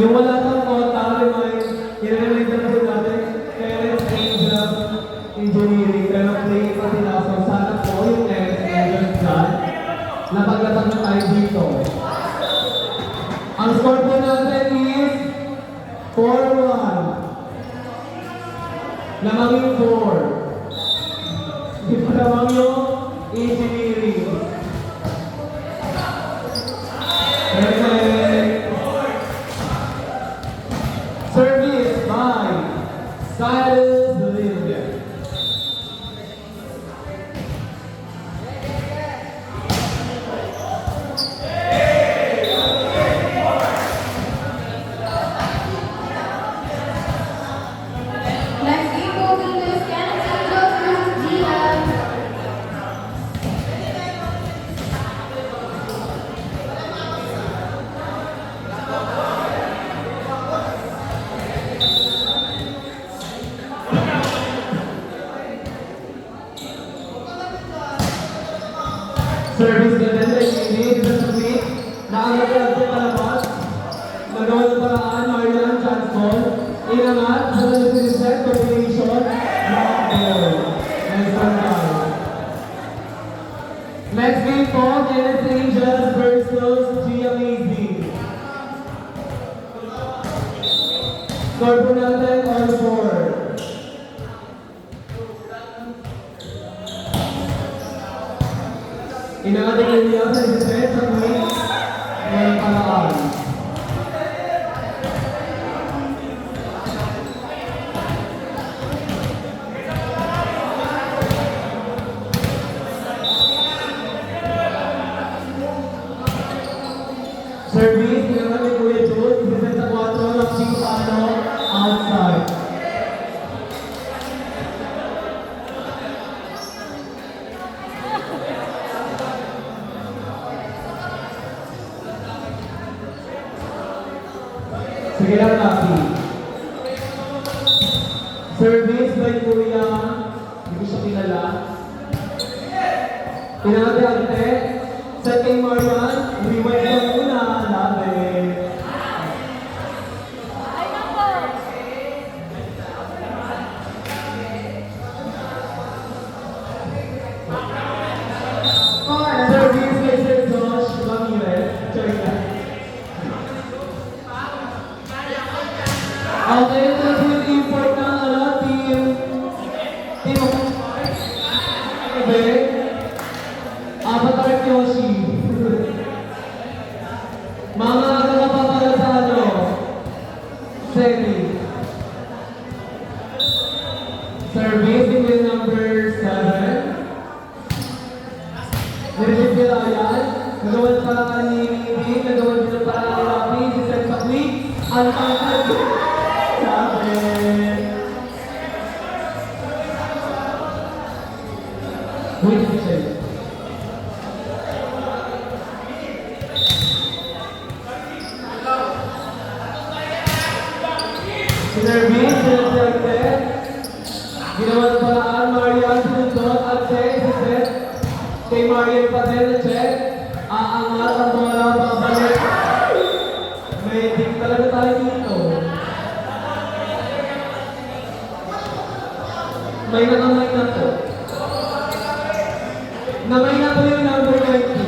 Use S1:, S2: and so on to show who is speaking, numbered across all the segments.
S1: Yung wala pang kota, i-remind na po natin, parents Angel Engineering, pero play pa sila. So sana po yung parents Angel dyan, napaglatag na tayo dito. Ang score po natin is 4-1. Lamang yung 4. Di pa lamang yung engineering. Perfect. Service by Silas Lilja.
S2: Next game will be the Kansas Angels versus GM.
S1: Service ganda ini sa submit. Nakakalagay sa palabas. Nagawa ng paraan, Marian Johnson. Inangat, sa nag-reset, combination, lock ball. Nice one, guys. Next game po, Kansas Angels versus GMAZ. Score po natin on 4. Inangating yung niya sa reset sa wing. Walang paraan. Service, pinangating Kuya Jude, reset sa 4, lock paano, outside. Sige lang, Rafi. Service by Kuya, hindi ko siya kilala. Pinagante, set kay Marian, rewind ka muna, labi. Service by Sir Josh Ramirez. Check that. Okay, ito yung import ng team Quebec. Avatar Kyoshi. Mga nakapapala sa Semi. Service in number 7. Nireject nila yan. Nagawan paraan ni Mimi, nagawan din ang paraan ni Rafi, si Seth Sakli, ang pangkat. Wait a second. Service, sinasagte. Ginawa ng paraan, Marian, sinundot, at check, set. Kay Marian pa din na check. Aangat ang bola, babalik. May dik talaga tayo dito. May nakamay na to. Namay na po yung number 90.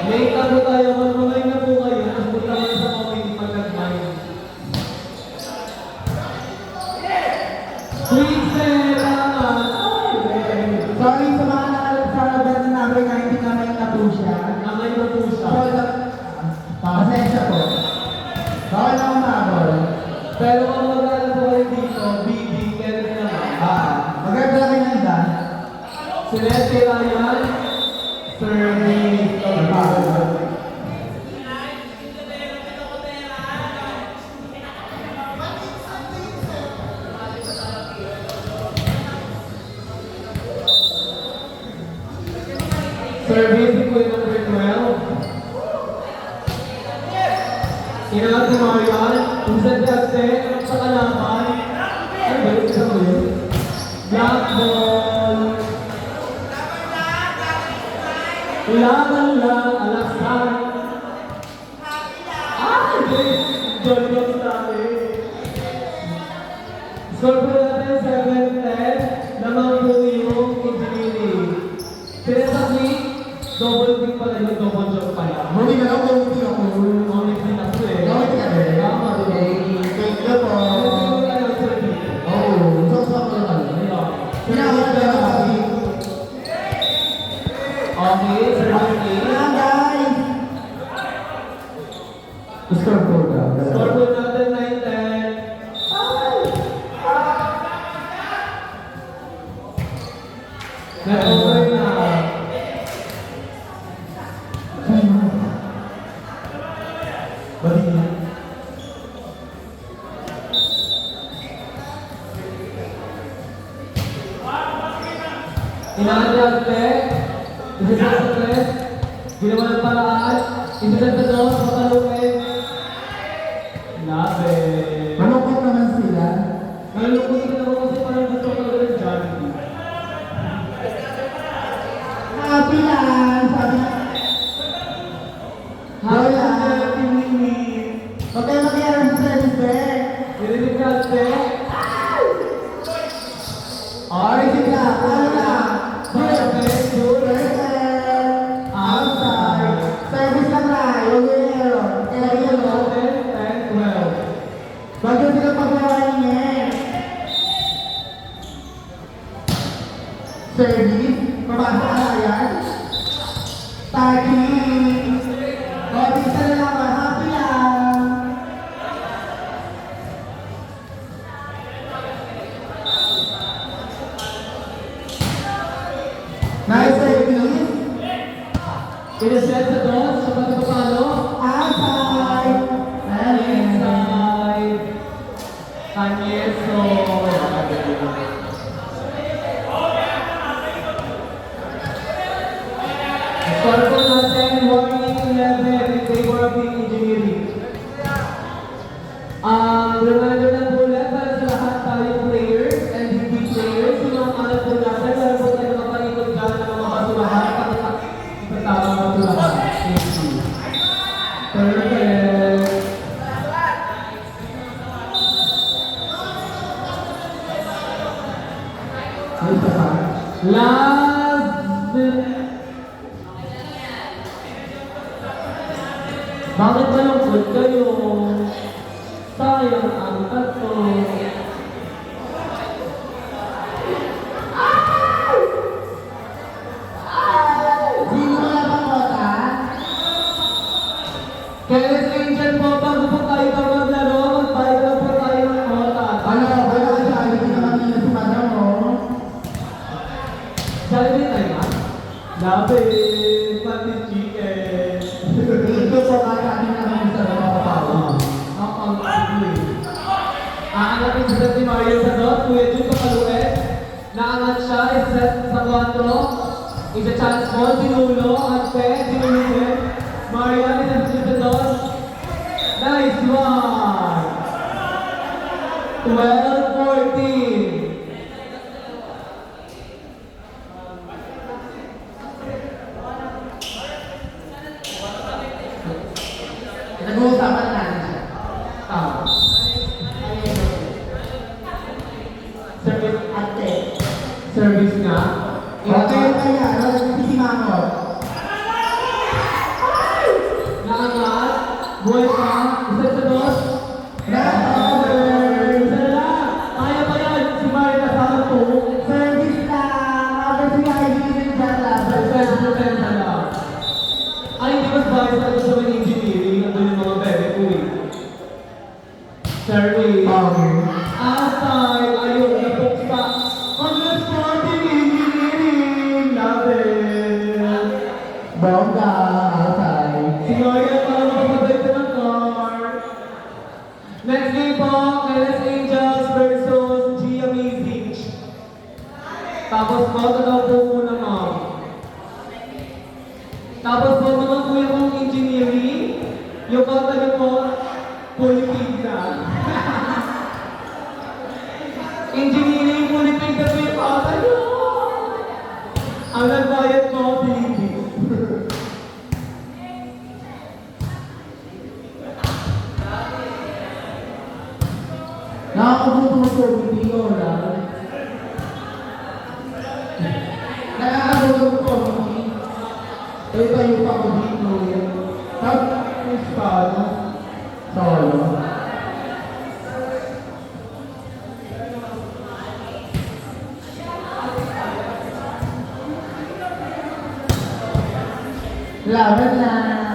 S1: May tago tayo, mamamay na po kayo. Ang naman sa comedy pagkagmay. Sweet Sarah!
S3: Sorry sa mga nakalabas na number 90, namay na po siya.
S1: Namay na po siya.
S3: Pasensya po. Bawal na umabol.
S1: Pero kung magkala po kayo dito, BB, kaya rin naman.
S3: Maganda rin ang dan.
S1: Celeste Ryan, Service, Service ko yung number 12. Inangat ni Marian, minsan kasi sa kalaban, ano ba yung isang ulit? Black ball. Laban lang, alasan. Ah, okay. Score po natin 7-10. Lamang po yung engineering. Sila sa week, double pick pala yung double job pala.
S3: Muli na lang kung hindi ako.
S1: Only pick ako eh.
S3: Bakit ka rin?
S1: Tama, di ba?
S3: Thank you po.
S1: Ano tayo sa week?
S3: Oo, sok-sok ko lang.
S1: Ayun.
S3: Pinakawala na ako kami.
S1: Okay, service A.
S3: Ayan guys! Score po ka.
S1: Score po natin 9-10. Net-over na.
S3: Balik na.
S1: Inaadagte. Isa sa tres. Ginawa ng paraan. Isa sa dos. Patalupin. Labe.
S3: Malungkot naman sila.
S1: Nalulungkot sila ako kasi parang gusto ko ng Jollibee.
S3: Happy lang! Sabi na.
S1: Happy na Team Mimi.
S3: Huwag kayo mag-iarap sa service back.
S1: Nililig ka ate.
S3: Orange sila. Ano na?
S1: Perfect. Good.
S3: Perfect.
S1: Outside.
S3: Service lang na. Huwag yung yero. Kaya yun o.
S1: 10, 10, 12.
S3: Bago sila pagkawain niya. Service. Pabasa ka na yan. Tagging. O, bisa na lang. Happy lang. Nice service.
S1: Pinaset sa dos. Sa pagpapalo.
S3: Outside.
S1: Inside. Kanyeso. Score po natin 1-11 in favor of the engineering. Reminder na po ulit para sa lahat tayong players and hindi players. Yung mga kalat po natin, meron po tayo makapalikod dyan ng mga basurahan. Patama basurahan. Thank you. Perfect.
S3: Ay, isa pa.
S1: Last. Bakit malungkot kayo? Sayang ang tato.
S3: Sino wala pang kota?
S1: Kaya Angel po, bago po tayo maglaro, magbayad lang po tayo ng kota.
S3: Ano, wala ka siya. Hindi naman nila si madam mo.
S1: Jollibee tayo na? Labi, pati chicken.
S3: Dito po ka sa akin naman sa mga kapawa.
S1: Aangatin si Seth ni Mario sa dot, Kuya Jun Kapaluet. Naangat siya, isa sa 4. Isa chance ball, sinulo, at sinulo. Mario, isa sa dot. Nice one! 12-14.
S3: Nag-uusapan natin siya.
S1: Tama. Service
S3: Ate.
S1: Service nga.
S3: Okay, kaya. Ano, nagsisimamot.
S1: Naangat. Buhay pa. Isa sa dos.
S3: Number.
S1: Isa na lang. Kaya pa yan. Si Mario kasama po.
S3: Service lang. Ako si Kaibigan dyan lang.
S1: Perfect na lang. Ay, hindi mas bias na gusto ng engineering. Nandun yung mga bebe ko eh. Service.
S3: Okay.
S1: Outside. Ayun, napuksa. On the sporting engineering. Love it.
S3: Bongga. Outside.
S1: Si Mario parang mapapabay ka ng car. Next game po, LS Angels versus G Amazing. Tapos po, tataw po muna ma'am. Tapos po, mga kuya kong engineering, yung kanta niyo po, Pulipig na. Engineering, Pulipig na po yung kanta niyo. Ang nagbayad po, Philippines.
S3: Nakakabuto mo comedy ko lang. Nakakabuto mo comedy. Tayo pa ako dito. Tapos paano? Solo. Laban na.